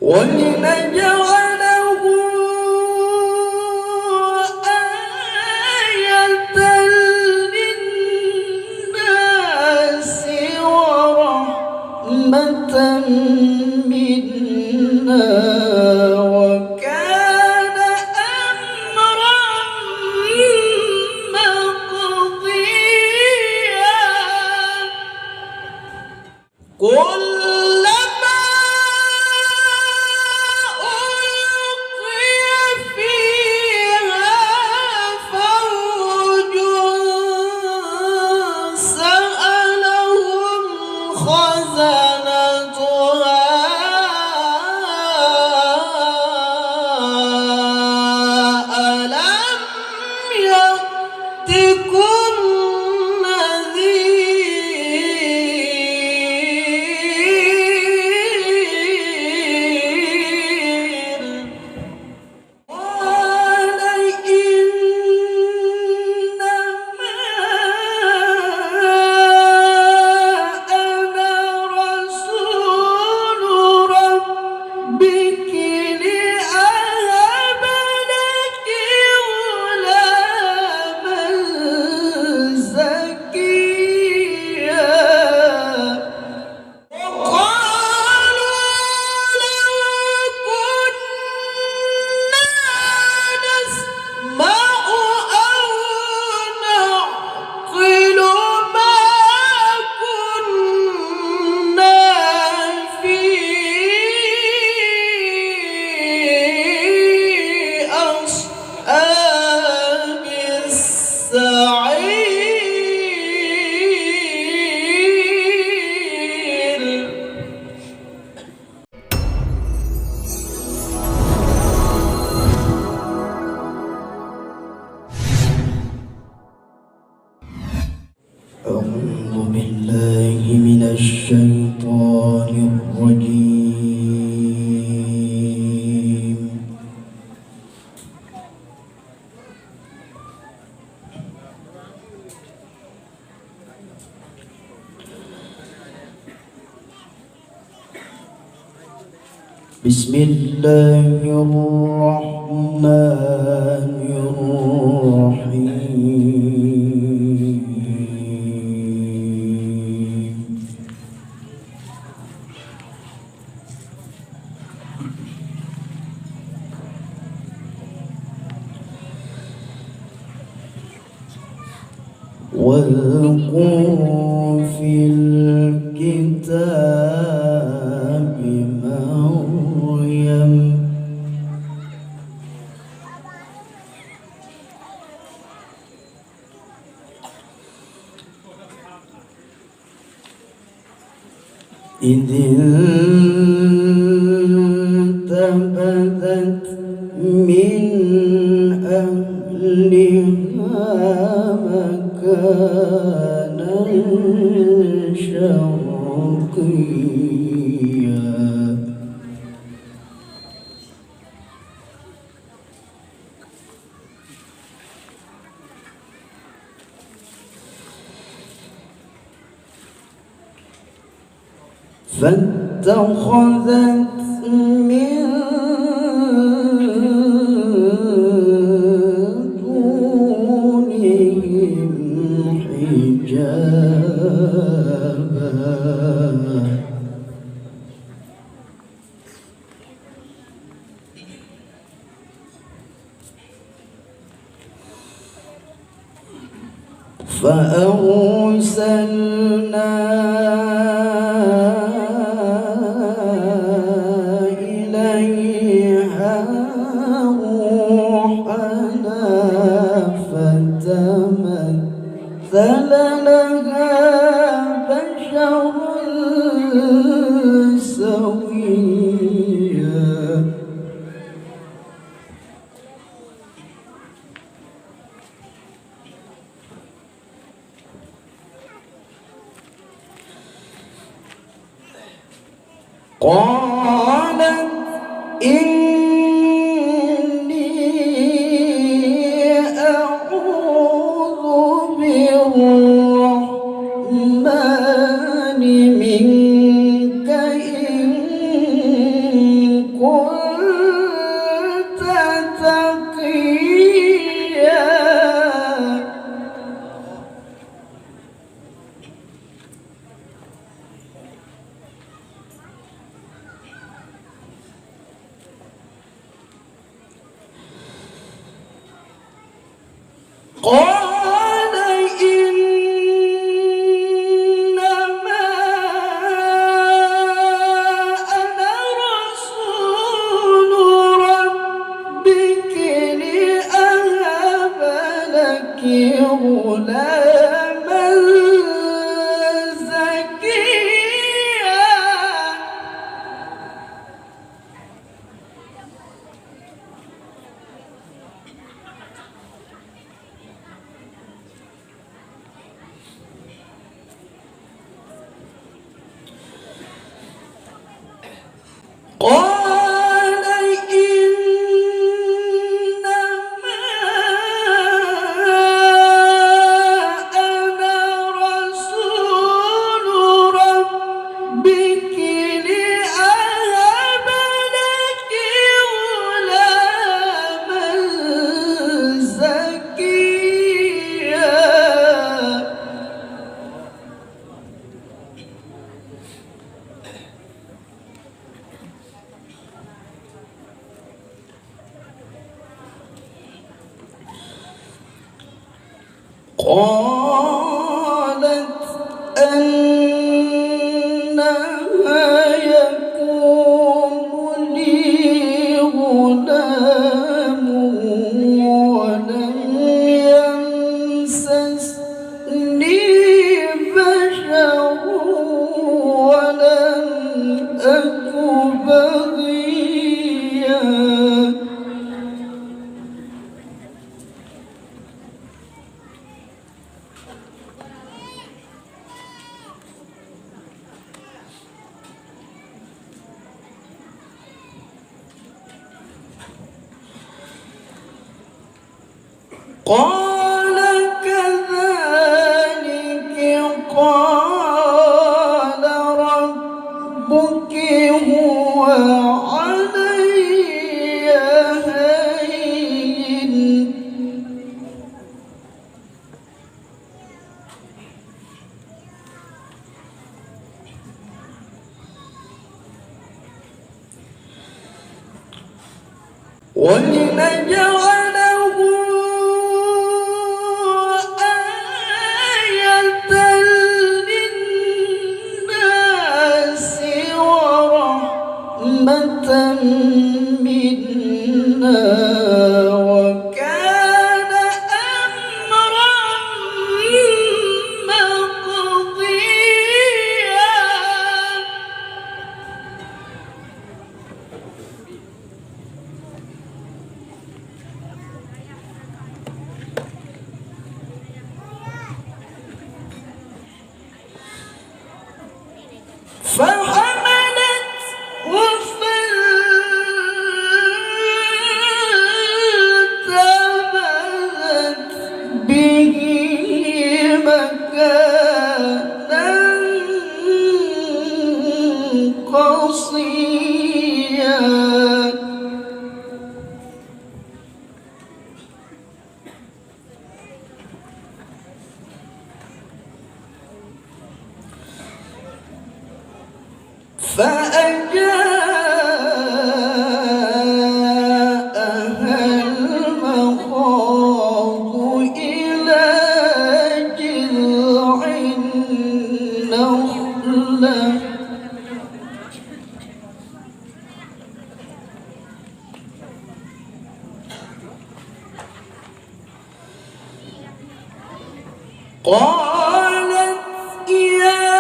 ولنجعله آية للناس ورحمة منا وكان أمرا مقضيا. كلما ألقي فيها فوج سألهم خزنتها ألم يأتكم نذير قال إنما أنا رسول ربك لأهب لك غلاما زكيا. وقالوا لو كنا نسمع أو نعقل ما كنا في أصحاب السعير. أعوذ بالله من الشيطان الرجيم. بسم الله الرحمن الرحيم. واذكر في الكتاب مريم إذ انتبذت من أهلها مكانا شرقيا. فاتخذت من دونهم حجابا فأرسلنا إليها روحنا فتمثل لها بشرا سويا. قالت إني أعوذ بالرحمن منك إن قالت أنى يكون لي غلام ولم يمسسني بشر ولم أك بغيا. قال كذلك قال ربك هو علي هين ولنجعله آية للناس ورحمة منا وكان أمرا مقضيا. فحملت فانتبذت به مكانا قصيا. فأجاءها المخاض إلى جذع النخلة قالت يا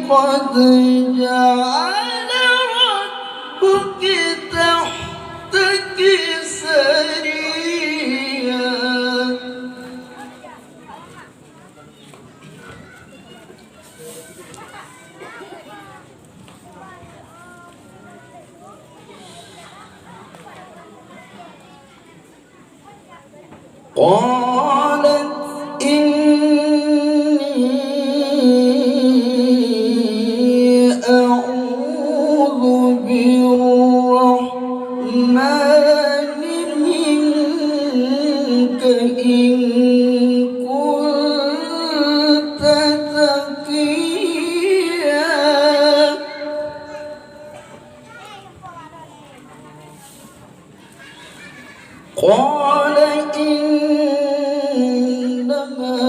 قد جعل ربك تحتك سريا. قالت أعوذ بالرحمن منك إن كنت تقيا. قال إنما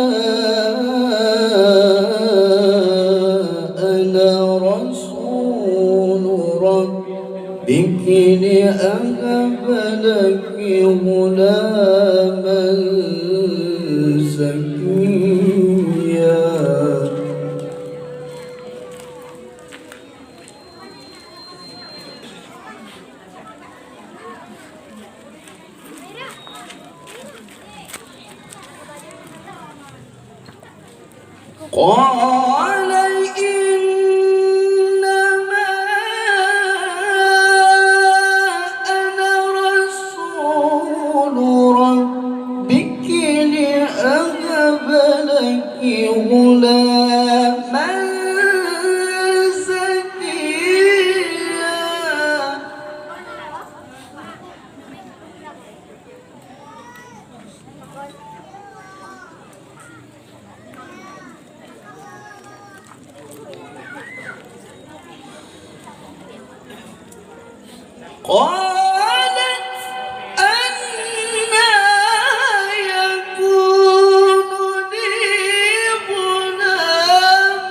أنا رسول ربك لأهب لك غلاما زكيا. قال إنما أنا رسول ربك لأهب لك غلاما زكيا. قالت أنى يكون لي غلام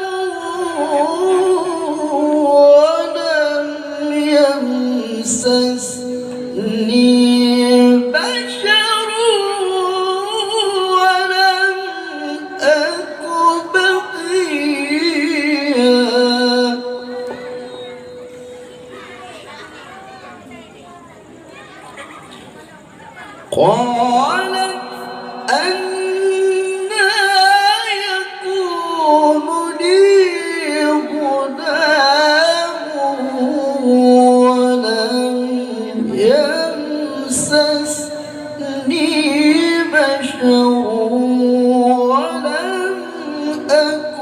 ولم يمسسني بشر ولم أك بغيا. قالت أنى يكون لي غلام ولم يمسسني بشر ولم أك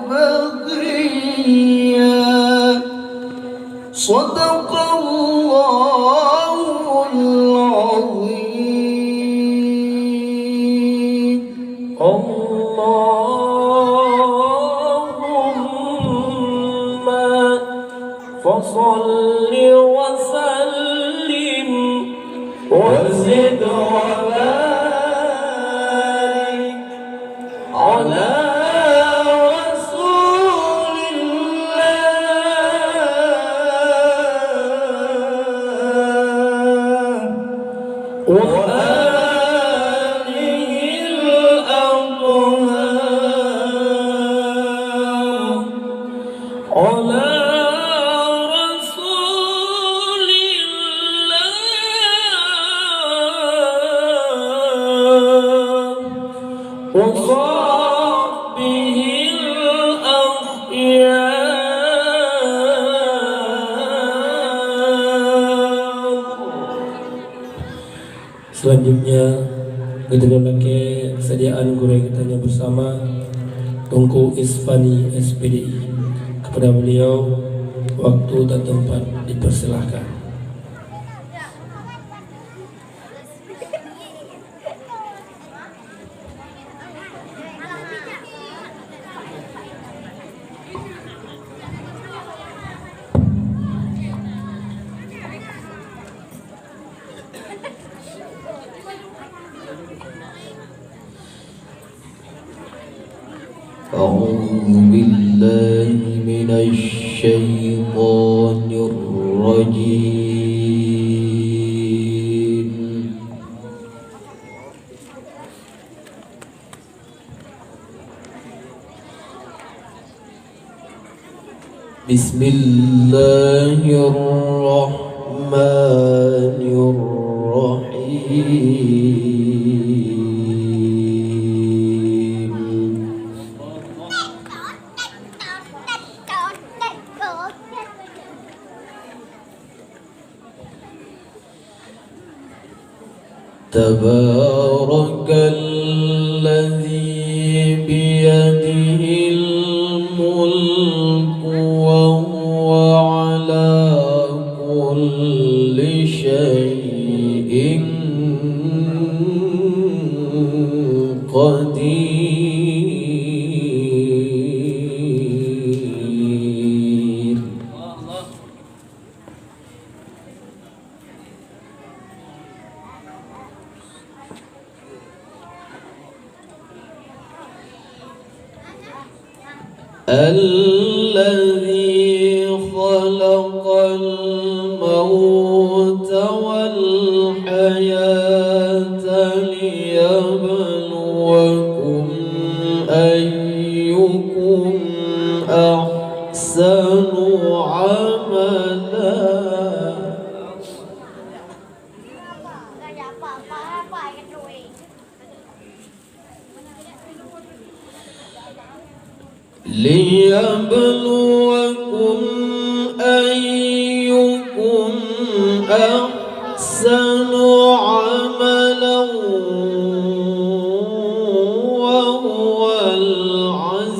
بغيا. صدق الله العظيم. اللهم فصل وسلم وزد وبارك على رسول الله وآله الأطهار على رسول الله وصحبه الأخيار. Selanjutnya kita memakai kesediaan guru kitanya bersama Tungku Isfani SPDI. Kepada beliau waktu dan tempat dipersilahkan. أعوذ بالله من الشيطان الرجيم. بسم الله الرحمن الرحيم. تبارك الذي بيده الملك وهو على كل شيء قدير. الذي خلق الموت والحياة ليبلوكم أيكم أحسن عملا. ليبلوكم أيكم أحسن عملا وهو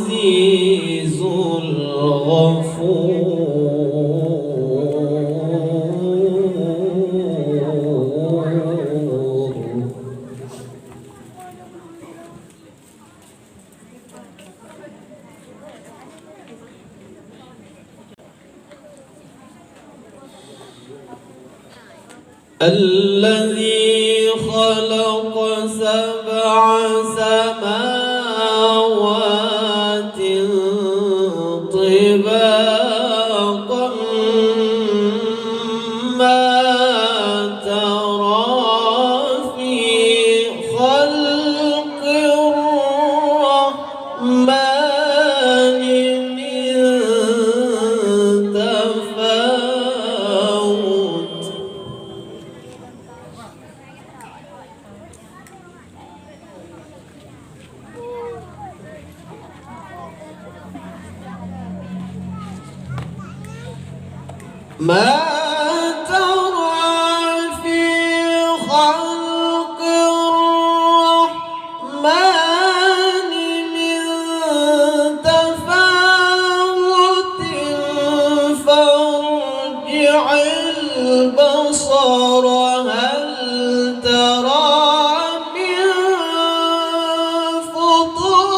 العزيز الغفور. الذي خلق سبع سماوات طباقا ما ترى في خلق الرحمن من تفاوت. ما ترى في خلق الرحمن من تفاوت فارجع البصر هل ترى من فطور.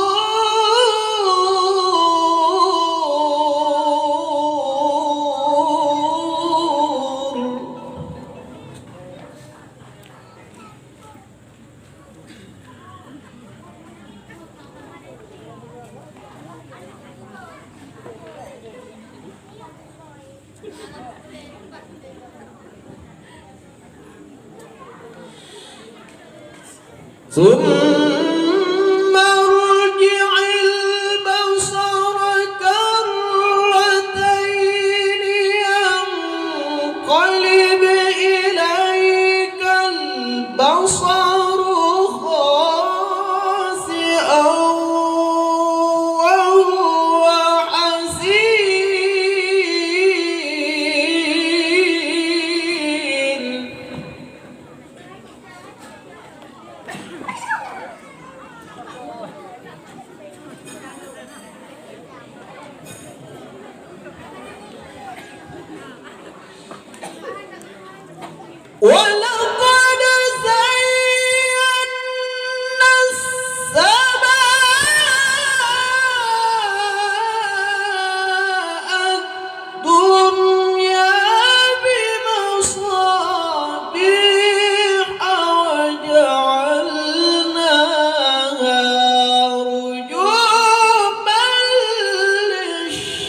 ثم ارجع البصر كرتين ينقلب إليك البصر خاسئا وهو حسير. ولقد زينا السماء الدنيا بمصابيح وجعلناها رجوما للشياطين.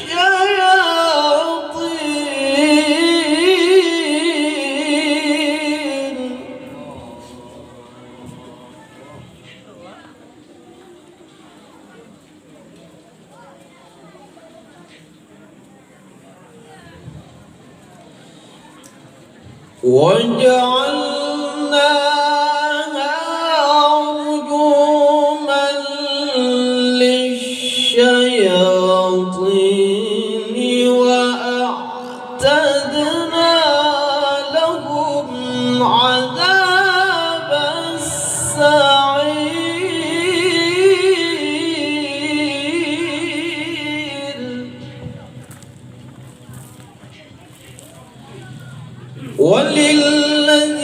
وجعلناها رجوما للشياطين وأعتدنا لهم عذاب السعير. وللذين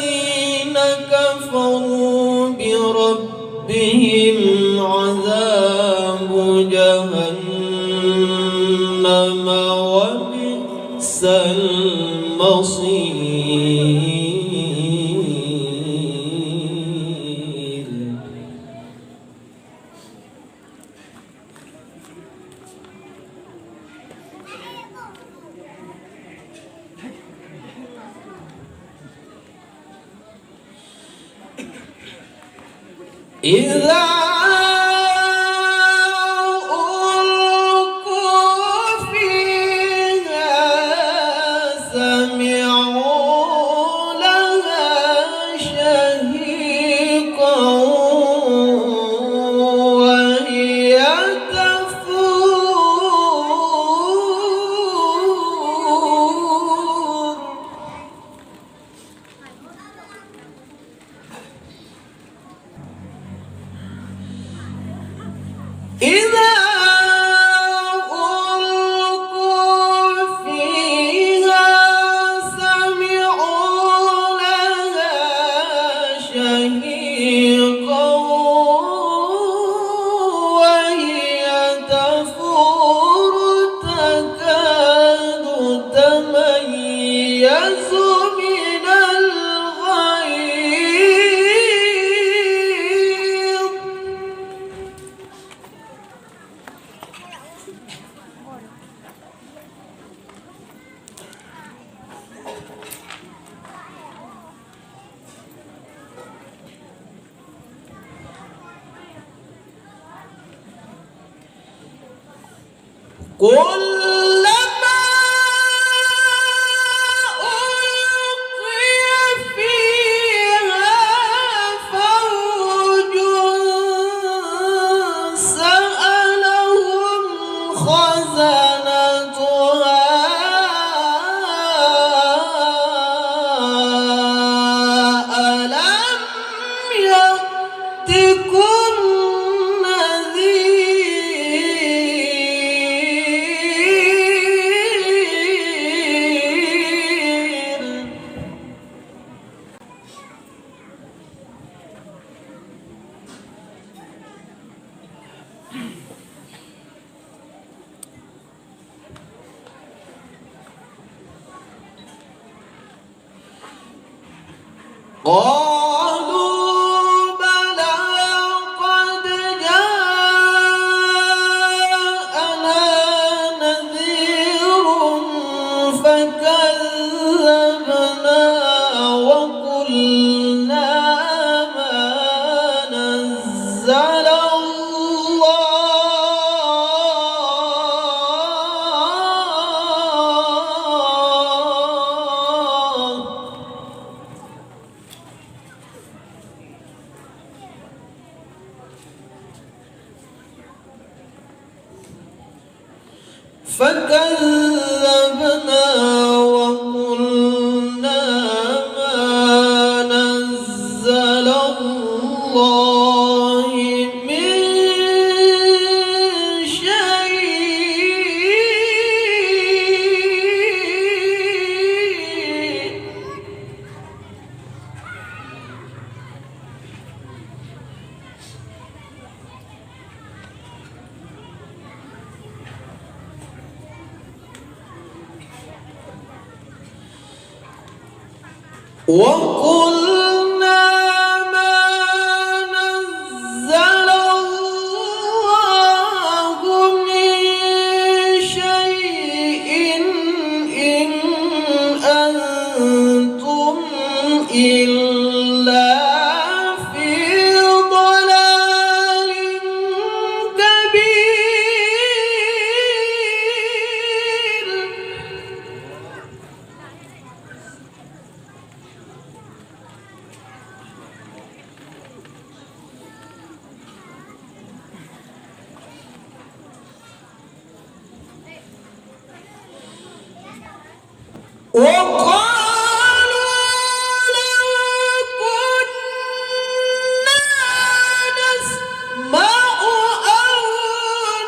كفروا بربهم عذاب جهنم وبئس المصير. إذا ألقوا فيها سمعوا لها شهيقا وهي تفور. إذا ألقوا فيها سمعوا لها شهيقا وهي تفور تكاد تميز من الغيظ. كلما ألقي فيها فوج سألهم خزنتها ألم يأتكم نذير. قالوا بلى قد جاءنا نذير فكذبنا وقلنا ما نزل الله. فكذبنا وقلنا ما نزل الله من شيء. وقلنا ما نزل الله من شيء إن أنتم إلا في ضلال كبير. وقالوا لو كنا نسمع أو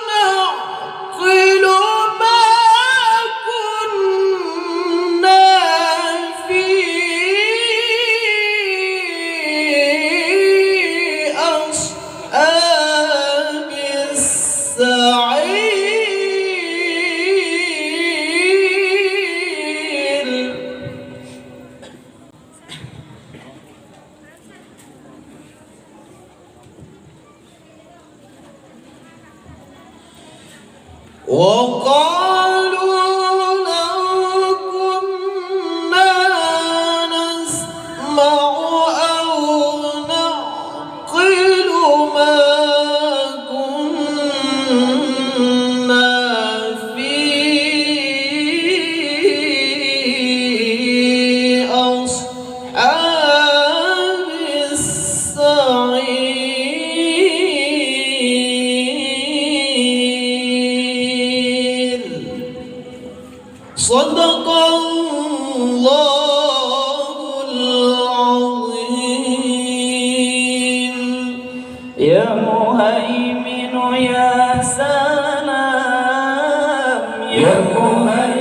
نعقل ما كنا في أصحاب السعير. وقالوا لو كنا نسمع أو نعقل ما كنا في أصحاب السعير. صدق الله العظيم. يا مهيمن يا سلام يا مهيمن